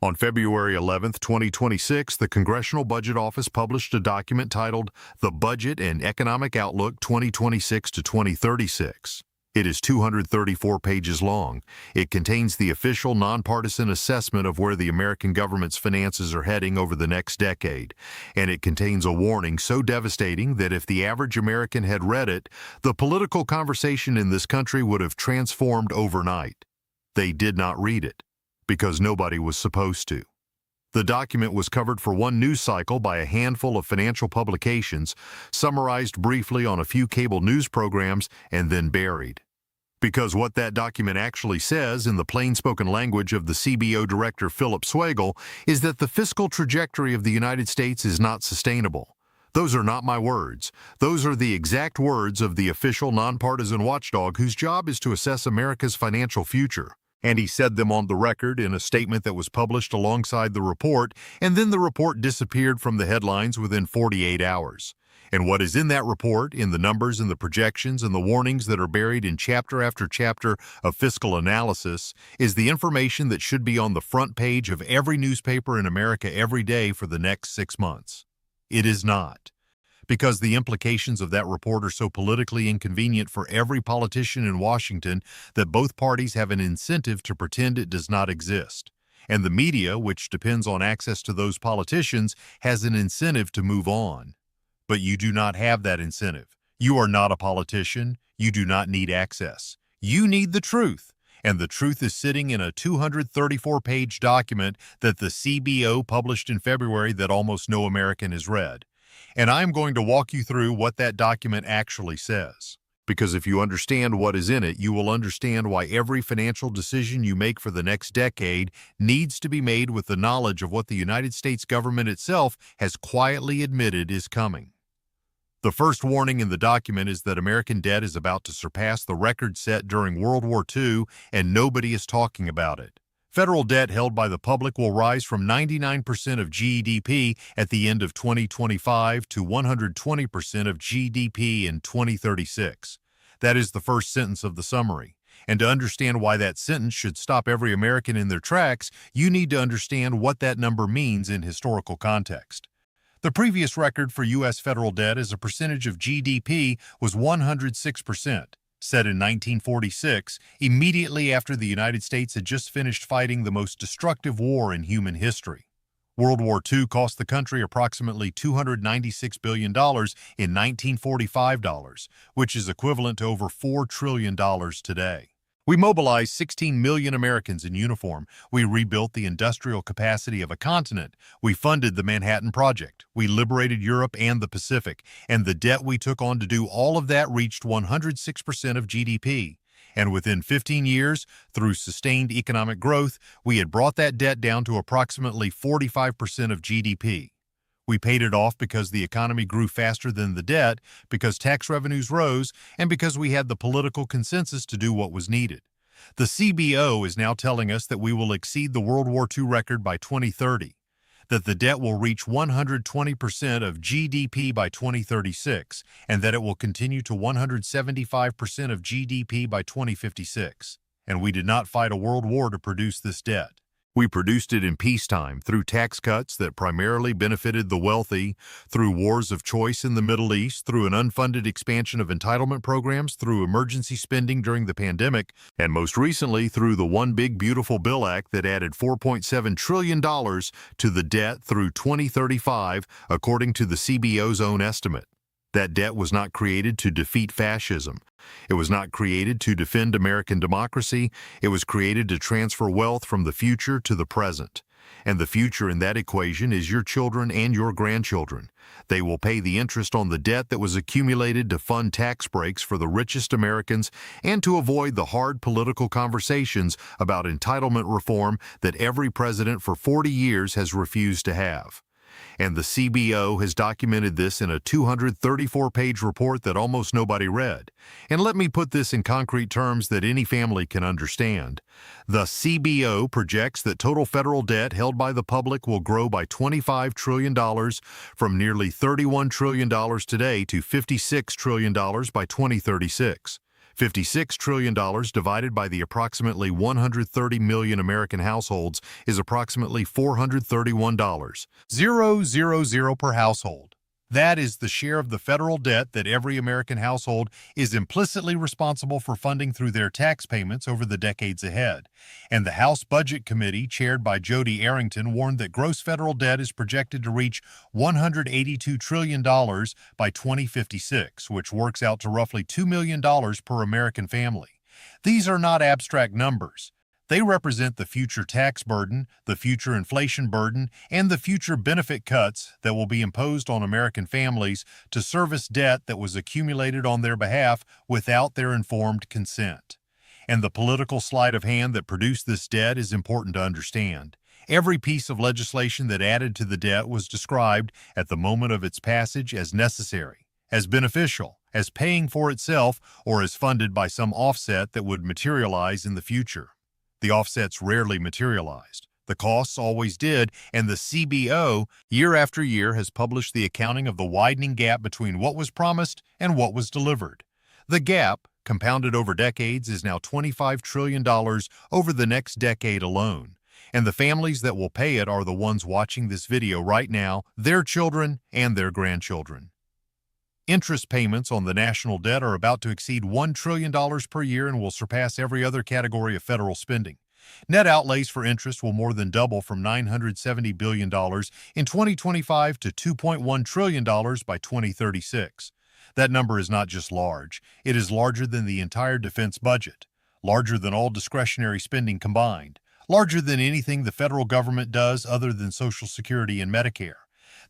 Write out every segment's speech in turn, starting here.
On February 11, 2026, the Congressional Budget Office published a document titled The Budget and Economic Outlook 2026 to 2036. It is 234 pages long. It contains the official nonpartisan assessment of where the American government's finances are heading over the next decade, and it contains a warning so devastating that if the average American had read it, the political conversation in this country would have transformed overnight. They did not read it, because nobody was supposed to. The document was covered for one news cycle by a handful of financial publications, summarized briefly on a few cable news programs, and then buried. Because what that document actually says in the plain-spoken language of the CBO Director Phillip Swagel is that the fiscal trajectory of the United States is not sustainable. Those are not my words. Those are the exact words of the official nonpartisan watchdog whose job is to assess America's financial future. And he said them on the record in a statement that was published alongside the report, and then the report disappeared from the headlines within 48 hours. And what is in that report, in the numbers and the projections and the warnings that are buried in chapter after chapter of fiscal analysis, is the information that should be on the front page of every newspaper in America every day for the next 6 months. It is not. Because the implications of that report are so politically inconvenient for every politician in Washington that both parties have an incentive to pretend it does not exist. And the media, which depends on access to those politicians, has an incentive to move on. But you do not have that incentive. You are not a politician. You do not need access. You need the truth. And the truth is sitting in a 234-page document that the CBO published in February that almost no American has read. And I'm going to walk you through what that document actually says. Because if you understand what is in it, you will understand why every financial decision you make for the next decade needs to be made with the knowledge of what the United States government itself has quietly admitted is coming. The first warning in the document is that American debt is about to surpass the record set during World War II, and nobody is talking about it. Federal debt held by the public will rise from 99% of GDP at the end of 2025 to 120% of GDP in 2036. That is the first sentence of the summary. And to understand why that sentence should stop every American in their tracks, you need to understand what that number means in historical context. The previous record for U.S. federal debt as a percentage of GDP was 106%. Set in 1946, immediately after the United States had just finished fighting the most destructive war in human history. World War II cost the country approximately $296 billion in 1945 dollars, which is equivalent to over $4 trillion today. We mobilized 16 million Americans in uniform. We rebuilt the industrial capacity of a continent. We funded the Manhattan Project. We liberated Europe and the Pacific. And the debt we took on to do all of that reached 106% of GDP. And within 15 years, through sustained economic growth, we had brought that debt down to approximately 45% of GDP. We paid it off because the economy grew faster than the debt, because tax revenues rose, and because we had the political consensus to do what was needed. The CBO is now telling us that we will exceed the World War II record by 2030, that the debt will reach 120% of GDP by 2036, and that it will continue to 175% of GDP by 2056. And we did not fight a world war to produce this debt. We produced it in peacetime through tax cuts that primarily benefited the wealthy, through wars of choice in the Middle East, through an unfunded expansion of entitlement programs, through emergency spending during the pandemic, and most recently through the One Big Beautiful Bill Act that added $4.7 trillion to the debt through 2035, according to the CBO's own estimate. That debt was not created to defeat fascism. It was not created to defend American democracy. It was created to transfer wealth from the future to the present. And the future in that equation is your children and your grandchildren. They will pay the interest on the debt that was accumulated to fund tax breaks for the richest Americans and to avoid the hard political conversations about entitlement reform that every president for 40 years has refused to have. And the CBO has documented this in a 234-page report that almost nobody read. And let me put this in concrete terms that any family can understand. The CBO projects that total federal debt held by the public will grow by $25 trillion from nearly $31 trillion today to $56 trillion by 2036. $56 trillion divided by the approximately 130 million American households is approximately $431,000 per household. That is the share of the federal debt that every American household is implicitly responsible for funding through their tax payments over the decades ahead. And the House Budget Committee, chaired by Jody Arrington, warned that gross federal debt is projected to reach $182 trillion by 2056, which works out to roughly $2 million per American family. These are not abstract numbers. They represent the future tax burden, the future inflation burden, and the future benefit cuts that will be imposed on American families to service debt that was accumulated on their behalf without their informed consent. And the political sleight of hand that produced this debt is important to understand. Every piece of legislation that added to the debt was described at the moment of its passage as necessary, as beneficial, as paying for itself, or as funded by some offset that would materialize in the future. The offsets rarely materialized. The costs always did, and the CBO, year after year, has published the accounting of the widening gap between what was promised and what was delivered. The gap, compounded over decades, is now $25 trillion over the next decade alone. And the families that will pay it are the ones watching this video right now, their children and their grandchildren. Interest payments on the national debt are about to exceed $1 trillion per year and will surpass every other category of federal spending. Net outlays for interest will more than double from $970 billion in 2025 to $2.1 trillion by 2036. That number is not just large, it is larger than the entire defense budget, larger than all discretionary spending combined, larger than anything the federal government does other than Social Security and Medicare.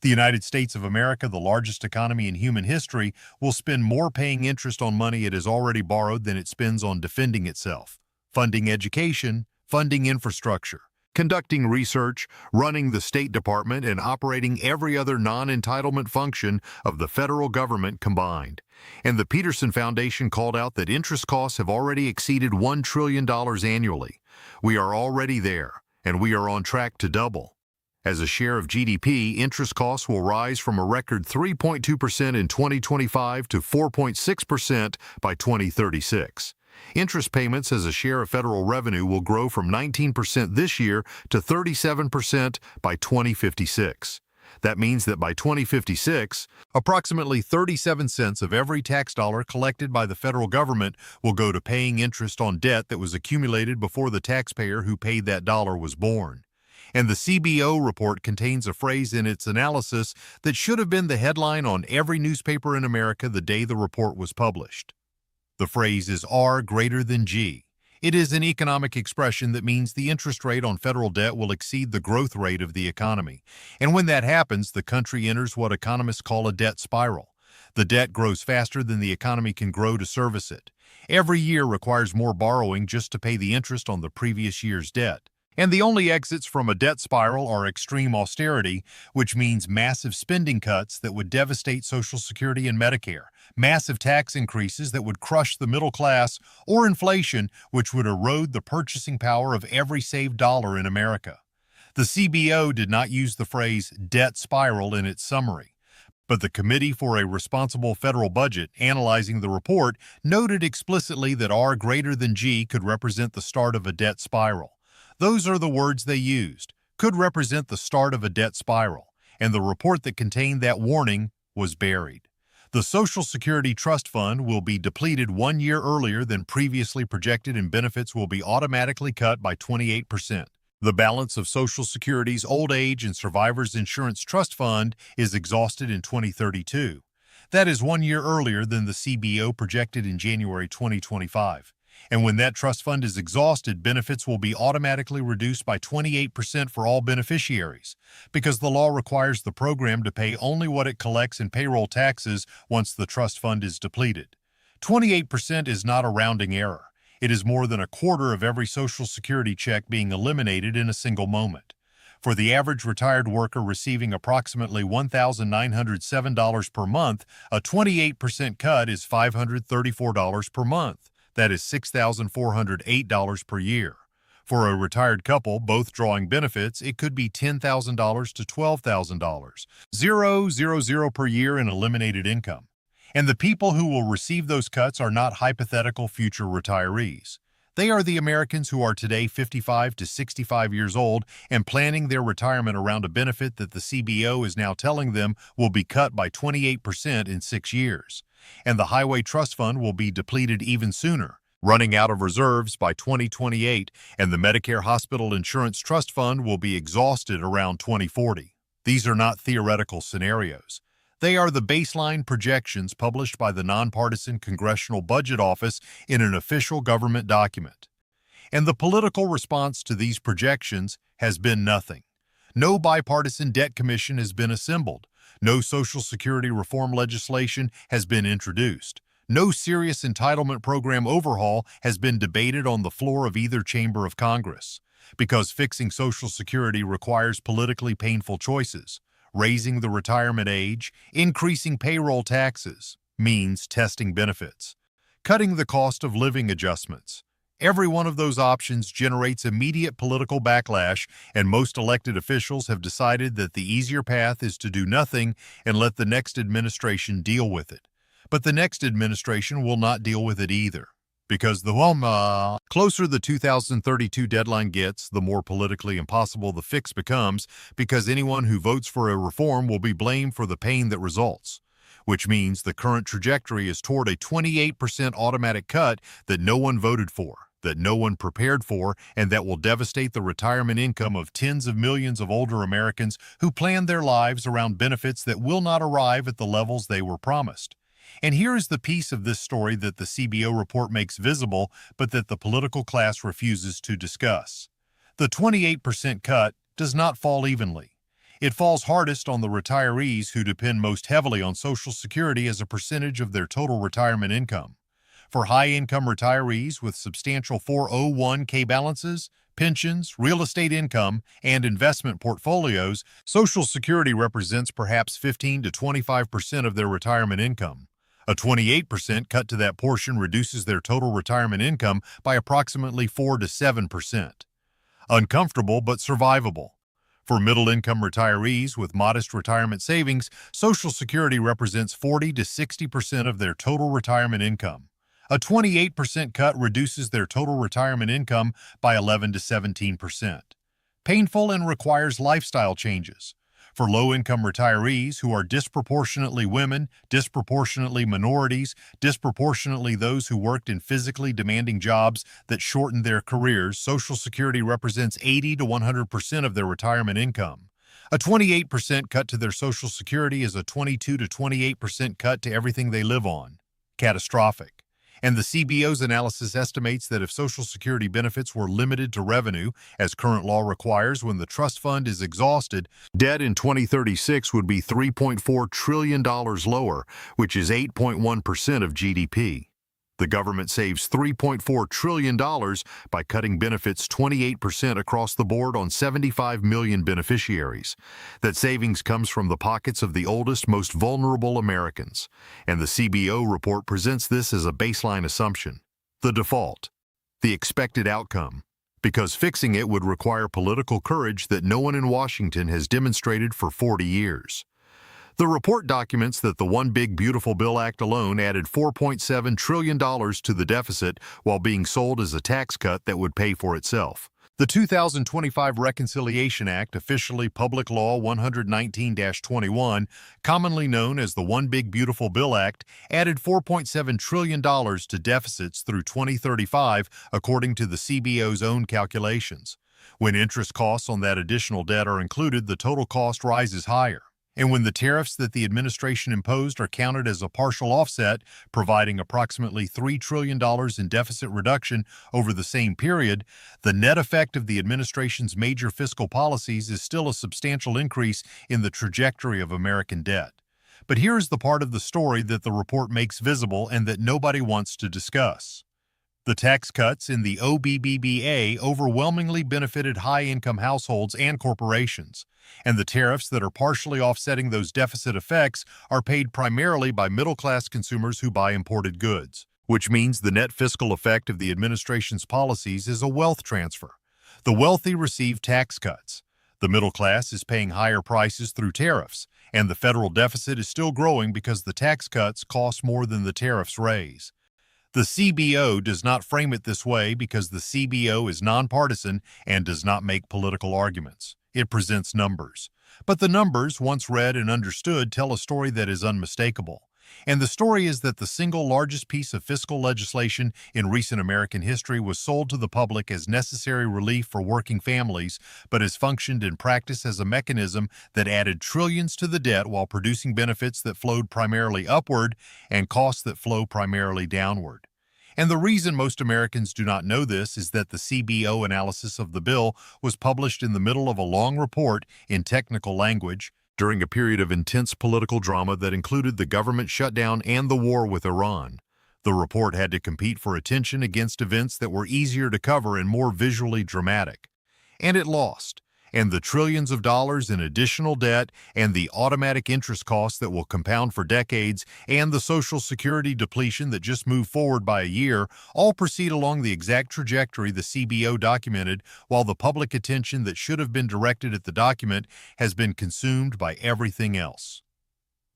The United States of America, the largest economy in human history, will spend more paying interest on money it has already borrowed than it spends on defending itself, funding education, funding infrastructure, conducting research, running the State Department, and operating every other non-entitlement function of the federal government combined. And the Peterson Foundation called out that interest costs have already exceeded $1 trillion annually. We are already there, and we are on track to double. As a share of GDP, interest costs will rise from a record 3.2% in 2025 to 4.6% by 2036. Interest payments as a share of federal revenue will grow from 19% this year to 37% by 2056. That means that by 2056, approximately 37 cents of every tax dollar collected by the federal government will go to paying interest on debt that was accumulated before the taxpayer who paid that dollar was born. And the CBO report contains a phrase in its analysis that should have been the headline on every newspaper in America the day the report was published. The phrase is R greater than G. It is an economic expression that means the interest rate on federal debt will exceed the growth rate of the economy. And when that happens, the country enters what economists call a debt spiral. The debt grows faster than the economy can grow to service it. Every year requires more borrowing just to pay the interest on the previous year's debt. And the only exits from a debt spiral are extreme austerity, which means massive spending cuts that would devastate Social Security and Medicare, massive tax increases that would crush the middle class, or inflation, which would erode the purchasing power of every saved dollar in America. The CBO did not use the phrase debt spiral in its summary, but the Committee for a Responsible Federal Budget, analyzing the report, noted explicitly that R greater than G could represent the start of a debt spiral. Those are the words they used, could represent the start of a debt spiral, and the report that contained that warning was buried. The Social Security Trust Fund will be depleted 1 year earlier than previously projected, and benefits will be automatically cut by 28%. The balance of Social Security's Old Age and Survivors Insurance Trust Fund is exhausted in 2032. That is 1 year earlier than the CBO projected in January 2025. And when that trust fund is exhausted, benefits will be automatically reduced by 28% for all beneficiaries, because the law requires the program to pay only what it collects in payroll taxes once the trust fund is depleted. 28% is not a rounding error. It is more than a quarter of every Social Security check being eliminated in a single moment. For the average retired worker receiving approximately $1,907 per month, a 28% cut is $534 per month. That is $6,408 per year. For a retired couple, both drawing benefits, it could be $10,000 to $12,000, $000 per year in eliminated income. And the people who will receive those cuts are not hypothetical future retirees. They are the Americans who are today 55 to 65 years old and planning their retirement around a benefit that the CBO is now telling them will be cut by 28% in 6 years. And the Highway Trust Fund will be depleted even sooner, running out of reserves by 2028, and the Medicare Hospital Insurance Trust Fund will be exhausted around 2040. These are not theoretical scenarios. They are the baseline projections published by the nonpartisan Congressional Budget Office in an official government document. And the political response to these projections has been nothing. No bipartisan debt commission has been assembled. No Social Security reform legislation has been introduced. No serious entitlement program overhaul has been debated on the floor of either chamber of Congress. Because fixing Social Security requires politically painful choices. Raising the retirement age, increasing payroll taxes, means testing benefits, cutting the cost of living adjustments. Every one of those options generates immediate political backlash, and most elected officials have decided that the easier path is to do nothing and let the next administration deal with it. But the next administration will not deal with it either. Because the closer the 2032 deadline gets, the more politically impossible the fix becomes, because anyone who votes for a reform will be blamed for the pain that results. Which means the current trajectory is toward a 28% automatic cut that no one voted for, that no one prepared for, and that will devastate the retirement income of tens of millions of older Americans who planned their lives around benefits that will not arrive at the levels they were promised. And here is the piece of this story that the CBO report makes visible, but that the political class refuses to discuss. The 28% cut does not fall evenly. It falls hardest on the retirees who depend most heavily on Social Security as a percentage of their total retirement income. For high-income retirees with substantial 401k balances, pensions, real estate income, and investment portfolios, Social Security represents perhaps 15 to 25% of their retirement income. A 28% cut to that portion reduces their total retirement income by approximately 4 to 7%. Uncomfortable but survivable. For middle-income retirees with modest retirement savings, Social Security represents 40 to 60% of their total retirement income. A 28% cut reduces their total retirement income by 11 to 17%. Painful and requires lifestyle changes. For low-income retirees who are disproportionately women, disproportionately minorities, disproportionately those who worked in physically demanding jobs that shortened their careers, Social Security represents 80 to 100% of their retirement income. A 28% cut to their Social Security is a 22 to 28% cut to everything they live on. Catastrophic. And the CBO's analysis estimates that if Social Security benefits were limited to revenue, as current law requires when the trust fund is exhausted, debt in 2036 would be $3.4 trillion lower, which is 8.1% of GDP. The government saves $3.4 trillion by cutting benefits 28% across the board on 75 million beneficiaries. That savings comes from the pockets of the oldest, most vulnerable Americans. And the CBO report presents this as a baseline assumption. The default. The expected outcome. Because fixing it would require political courage that no one in Washington has demonstrated for 40 years. The report documents that the One Big Beautiful Bill Act alone added $4.7 trillion to the deficit while being sold as a tax cut that would pay for itself. The 2025 Reconciliation Act, officially Public Law 119-21, commonly known as the One Big Beautiful Bill Act, added $4.7 trillion to deficits through 2035, according to the CBO's own calculations. When interest costs on that additional debt are included, the total cost rises higher. And when the tariffs that the administration imposed are counted as a partial offset, providing approximately $3 trillion in deficit reduction over the same period, the net effect of the administration's major fiscal policies is still a substantial increase in the trajectory of American debt. But here is the part of the story that the report makes visible and that nobody wants to discuss. The tax cuts in the OBBBA overwhelmingly benefited high-income households and corporations, and the tariffs that are partially offsetting those deficit effects are paid primarily by middle-class consumers who buy imported goods, which means the net fiscal effect of the administration's policies is a wealth transfer. The wealthy receive tax cuts. The middle class is paying higher prices through tariffs, And the federal deficit is still growing because the tax cuts cost more than the tariffs raise. The CBO does not frame it this way because the CBO is nonpartisan and does not make political arguments. It presents numbers. But the numbers, once read and understood, tell a story that is unmistakable. And the story is that the single largest piece of fiscal legislation in recent American history was sold to the public as necessary relief for working families, but has functioned in practice as a mechanism that added trillions to the debt while producing benefits that flowed primarily upward and costs that flow primarily downward. And the reason most Americans do not know this is that the CBO analysis of the bill was published in the middle of a long report in technical language during a period of intense political drama that included the government shutdown and the war with Iran. The report had to compete for attention against events that were easier to cover and more visually dramatic. And it lost. And the trillions of dollars in additional debt and the automatic interest costs that will compound for decades and the Social Security depletion that just moved forward by a year all proceed along the exact trajectory the CBO documented, while the public attention that should have been directed at the document has been consumed by everything else.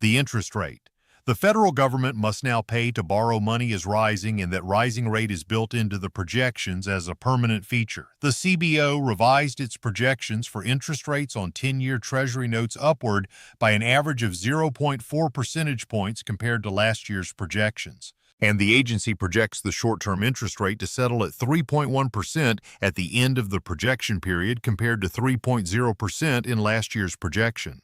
The interest rate. The federal government must now pay to borrow money is rising, and that rising rate is built into the projections as a permanent feature. The CBO revised its projections for interest rates on 10-year Treasury notes upward by an average of 0.4 percentage points compared to last year's projections. And the agency projects the short-term interest rate to settle at 3.1% at the end of the projection period compared to 3.0% in last year's projection.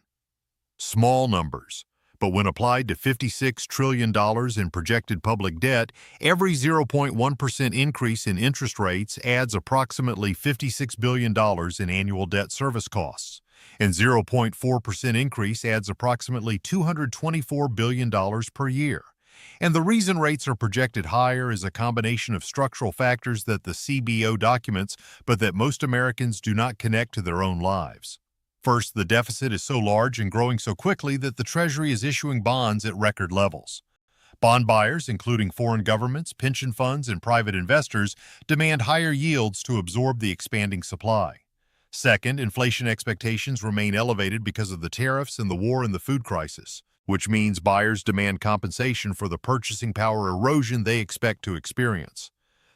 Small numbers. But when applied to $56 trillion in projected public debt, every 0.1% increase in interest rates adds approximately $56 billion in annual debt service costs, and 0.4% increase adds approximately $224 billion per year. And the reason rates are projected higher is a combination of structural factors that the CBO documents, but that most Americans do not connect to their own lives. First, the deficit is so large and growing so quickly that the Treasury is issuing bonds at record levels. Bond buyers, including foreign governments, pension funds, and private investors, demand higher yields to absorb the expanding supply. Second, inflation expectations remain elevated because of the tariffs and the war and the food crisis, which means buyers demand compensation for the purchasing power erosion they expect to experience.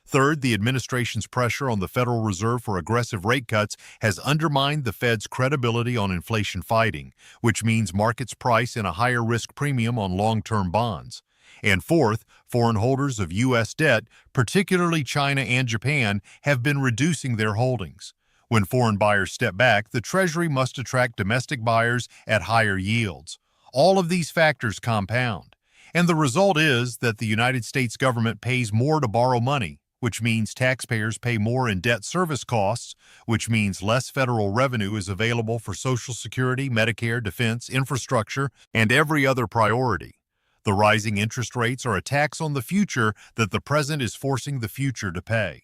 Third, the administration's pressure on the Federal Reserve for aggressive rate cuts has undermined the Fed's credibility on inflation fighting, which means markets price in a higher risk premium on long-term bonds. And fourth, foreign holders of U.S. debt, particularly China and Japan, have been reducing their holdings. When foreign buyers step back, the Treasury must attract domestic buyers at higher yields. All of these factors compound. And the result is that the United States government pays more to borrow money, which means taxpayers pay more in debt service costs, which means less federal revenue is available for Social Security, Medicare, defense, infrastructure, and every other priority. The rising interest rates are a tax on the future that the present is forcing the future to pay.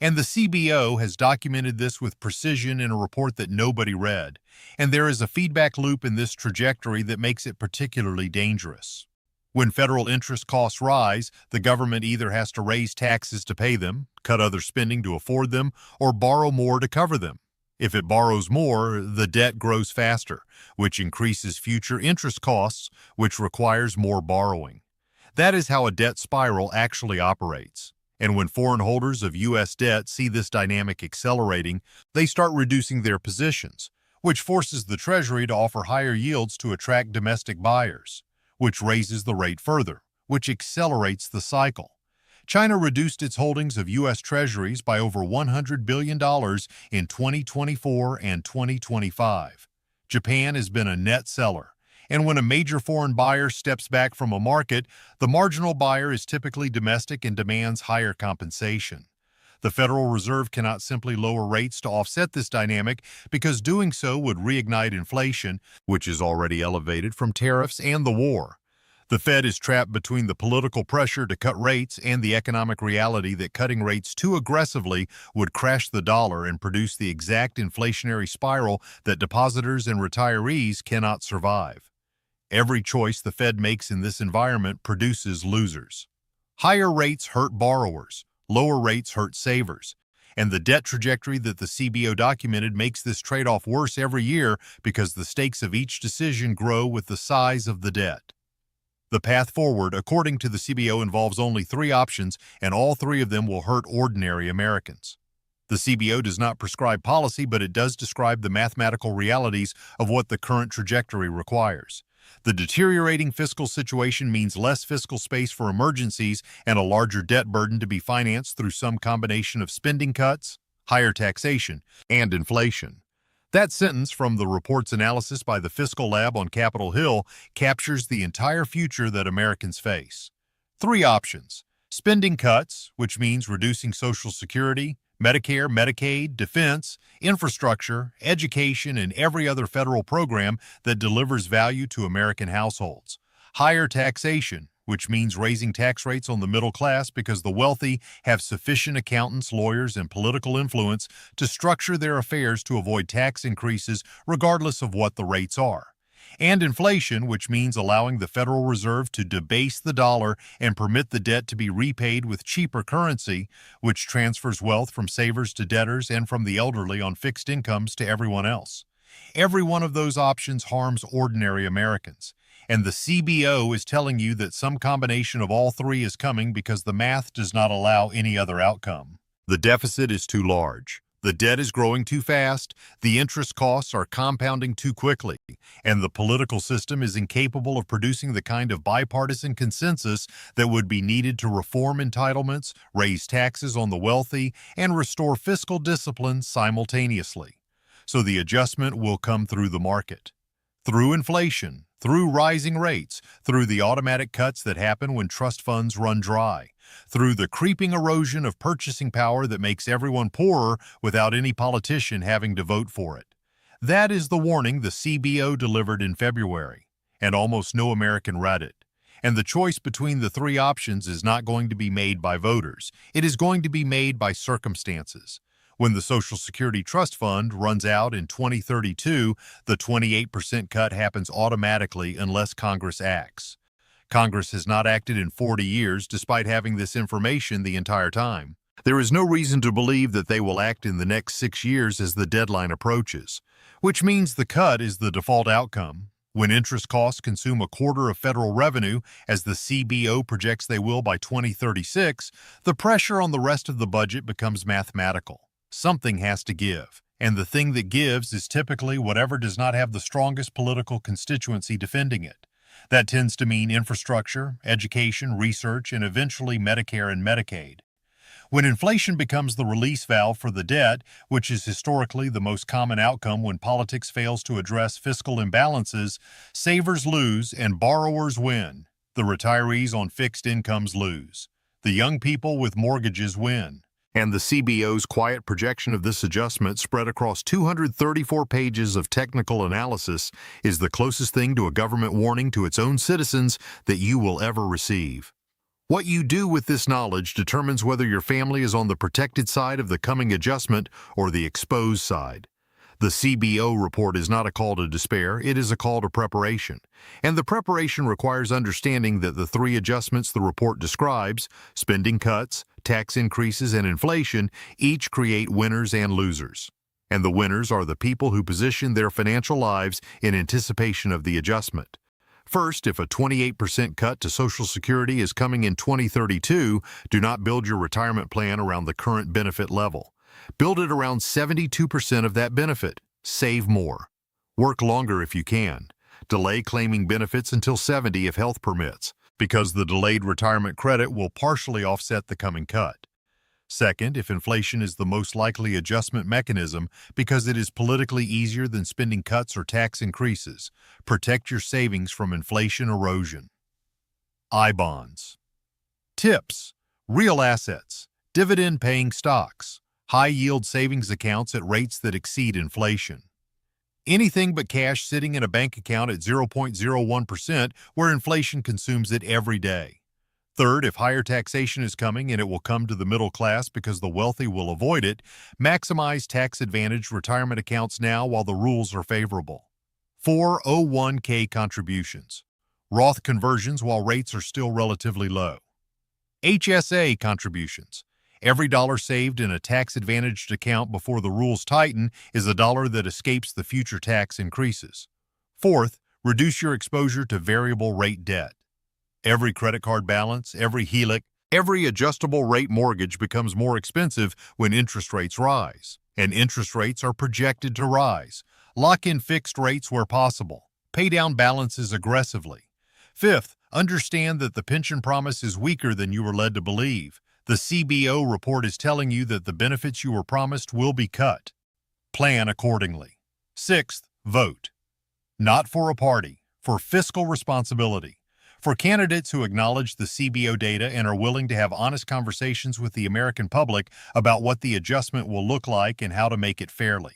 And the CBO has documented this with precision in a report that nobody read, and there is a feedback loop in this trajectory that makes it particularly dangerous. When federal interest costs rise, the government either has to raise taxes to pay them, cut other spending to afford them, or borrow more to cover them. If it borrows more, the debt grows faster, which increases future interest costs, which requires more borrowing. That is how a debt spiral actually operates. And when foreign holders of U.S. debt see this dynamic accelerating, they start reducing their positions, which forces the Treasury to offer higher yields to attract domestic buyers, which raises the rate further, which accelerates the cycle. China reduced its holdings of U.S. Treasuries by over $100 billion in 2024 and 2025. Japan has been a net seller, and when a major foreign buyer steps back from a market, the marginal buyer is typically domestic and demands higher compensation. The Federal Reserve cannot simply lower rates to offset this dynamic because doing so would reignite inflation, which is already elevated from tariffs and the war. The Fed is trapped between the political pressure to cut rates and the economic reality that cutting rates too aggressively would crash the dollar and produce the exact inflationary spiral that depositors and retirees cannot survive. Every choice the Fed makes in this environment produces losers. Higher rates hurt borrowers. Lower rates hurt savers, And the debt trajectory that the CBO documented makes this trade-off worse every year because the stakes of each decision grow with the size of the debt. The path forward, according to the CBO, involves only 3 options, and all 3 of them will hurt ordinary Americans. The CBO does not prescribe policy, but it does describe the mathematical realities of what the current trajectory requires. The deteriorating fiscal situation means less fiscal space for emergencies and a larger debt burden to be financed through some combination of spending cuts, higher taxation, and inflation. That sentence from the report's analysis by the Fiscal Lab on Capitol Hill captures the entire future that Americans face. 3 options: spending cuts, which means reducing Social Security, Medicare, Medicaid, defense, infrastructure, education, and every other federal program that delivers value to American households. Higher taxation, which means raising tax rates on the middle class because the wealthy have sufficient accountants, lawyers, and political influence to structure their affairs to avoid tax increases regardless of what the rates are. And inflation, which means allowing the Federal Reserve to debase the dollar and permit the debt to be repaid with cheaper currency, which transfers wealth from savers to debtors and from the elderly on fixed incomes to everyone else. Every one of those options harms ordinary Americans. And the CBO is telling you that some combination of all 3 is coming because the math does not allow any other outcome. The deficit is too large. The debt is growing too fast, the interest costs are compounding too quickly, and the political system is incapable of producing the kind of bipartisan consensus that would be needed to reform entitlements, raise taxes on the wealthy, and restore fiscal discipline simultaneously. So the adjustment will come through the market, through inflation, through rising rates, through the automatic cuts that happen when trust funds run dry, through the creeping erosion of purchasing power that makes everyone poorer without any politician having to vote for it. That is the warning the CBO delivered in February, and almost no American read it. And the choice between the 3 options is not going to be made by voters. It is going to be made by circumstances. When the Social Security Trust Fund runs out in 2032, the 28% cut happens automatically unless Congress acts. Congress has not acted in 40 years despite having this information the entire time. There is no reason to believe that they will act in the next 6 years as the deadline approaches, which means the cut is the default outcome. When interest costs consume a quarter of federal revenue, as the CBO projects they will by 2036, the pressure on the rest of the budget becomes mathematical. Something has to give, and the thing that gives is typically whatever does not have the strongest political constituency defending it. That tends to mean infrastructure, education, research, and eventually Medicare and Medicaid. When inflation becomes the release valve for the debt, which is historically the most common outcome when politics fails to address fiscal imbalances, savers lose and borrowers win. The retirees on fixed incomes lose. The young people with mortgages win. And the CBO's quiet projection of this adjustment spread across 234 pages of technical analysis is the closest thing to a government warning to its own citizens that you will ever receive. What you do with this knowledge determines whether your family is on the protected side of the coming adjustment or the exposed side. The CBO report is not a call to despair, it is a call to preparation. And the preparation requires understanding that the 3 adjustments the report describes, spending cuts, tax increases, and inflation, each create winners and losers. And the winners are the people who position their financial lives in anticipation of the adjustment. First, if a 28% cut to Social Security is coming in 2032, do not build your retirement plan around the current benefit level. Build it around 72% of that benefit. Save more. Work longer if you can. Delay claiming benefits until 70 if health permits, because the delayed retirement credit will partially offset the coming cut. Second, if inflation is the most likely adjustment mechanism because it is politically easier than spending cuts or tax increases, protect your savings from inflation erosion. I-bonds. Tips: real assets, dividend-paying stocks, high-yield savings accounts at rates that exceed inflation. Anything but cash sitting in a bank account at 0.01% where inflation consumes it every day. Third, if higher taxation is coming and it will come to the middle class because the wealthy will avoid it, maximize tax-advantaged retirement accounts now while the rules are favorable. 401k contributions. Roth conversions while rates are still relatively low. HSA contributions. Every dollar saved in a tax-advantaged account before the rules tighten is a dollar that escapes the future tax increases. Fourth, reduce your exposure to variable rate debt. Every credit card balance, every HELOC, every adjustable rate mortgage becomes more expensive when interest rates rise, and interest rates are projected to rise. Lock in fixed rates where possible. Pay down balances aggressively. Fifth, understand that the pension promise is weaker than you were led to believe. The CBO report is telling you that the benefits you were promised will be cut. Plan accordingly. Sixth, vote. Not for a party, for fiscal responsibility. For candidates who acknowledge the CBO data and are willing to have honest conversations with the American public about what the adjustment will look like and how to make it fairly.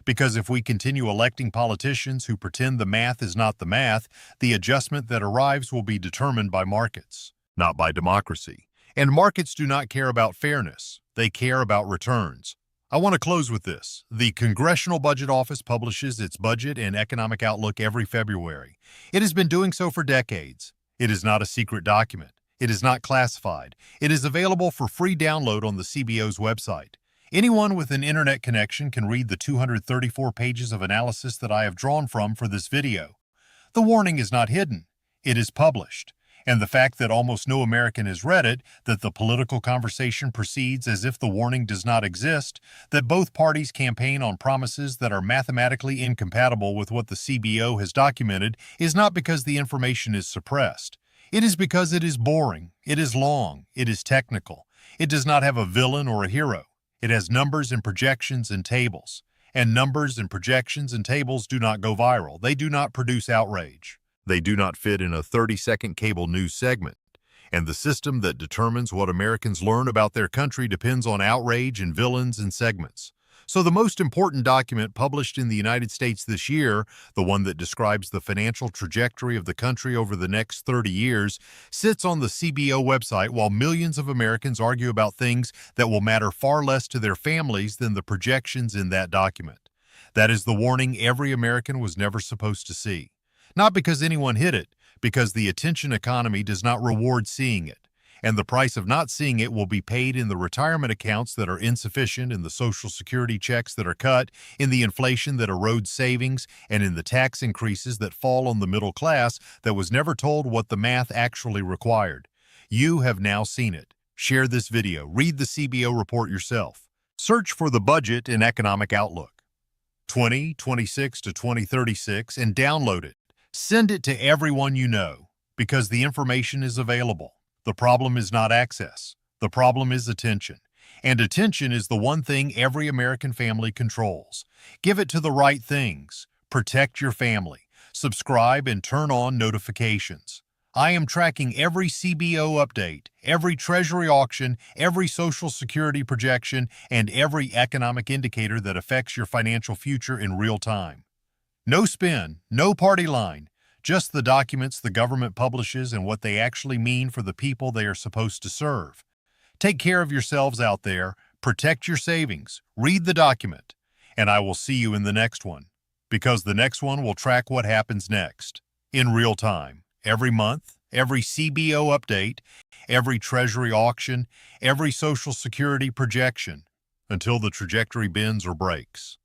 Because if we continue electing politicians who pretend the math is not the math, the adjustment that arrives will be determined by markets, not by democracy. And markets do not care about fairness. They care about returns. I want to close with this. The Congressional Budget Office publishes its budget and economic outlook every February. It has been doing so for decades. It is not a secret document. It is not classified. It is available for free download on the CBO's website. Anyone with an internet connection can read the 234 pages of analysis that I have drawn from for this video. The warning is not hidden. It is published. And the fact that almost no American has read it, that the political conversation proceeds as if the warning does not exist, that both parties campaign on promises that are mathematically incompatible with what the CBO has documented, is not because the information is suppressed. It is because it is boring, it is long, it is technical. It does not have a villain or a hero. It has numbers and projections and tables. And numbers and projections and tables do not go viral. They do not produce outrage. They do not fit in a 30-second cable news segment. And the system that determines what Americans learn about their country depends on outrage and villains and segments. So the most important document published in the United States this year, the one that describes the financial trajectory of the country over the next 30 years, sits on the CBO website while millions of Americans argue about things that will matter far less to their families than the projections in that document. That is the warning every American was never supposed to see. Not because anyone hid it, because the attention economy does not reward seeing it. And the price of not seeing it will be paid in the retirement accounts that are insufficient, in the Social Security checks that are cut, in the inflation that erodes savings, and in the tax increases that fall on the middle class that was never told what the math actually required. You have now seen it. Share this video. Read the CBO report yourself. Search for the Budget and Economic Outlook 2026 to 2036 and download it. Send it to everyone you know, because the information is available. The problem is not access. The problem is attention. And attention is the one thing every American family controls. Give it to the right things. Protect your family. Subscribe and turn on notifications. I am tracking every CBO update, every Treasury auction, every Social Security projection, and every economic indicator that affects your financial future in real time. No spin, no party line, just the documents the government publishes and what they actually mean for the people they are supposed to serve. Take care of yourselves out there, protect your savings, read the document, and I will see you in the next one, because the next one will track what happens next, in real time, every month, every CBO update, every Treasury auction, every Social Security projection, until the trajectory bends or breaks.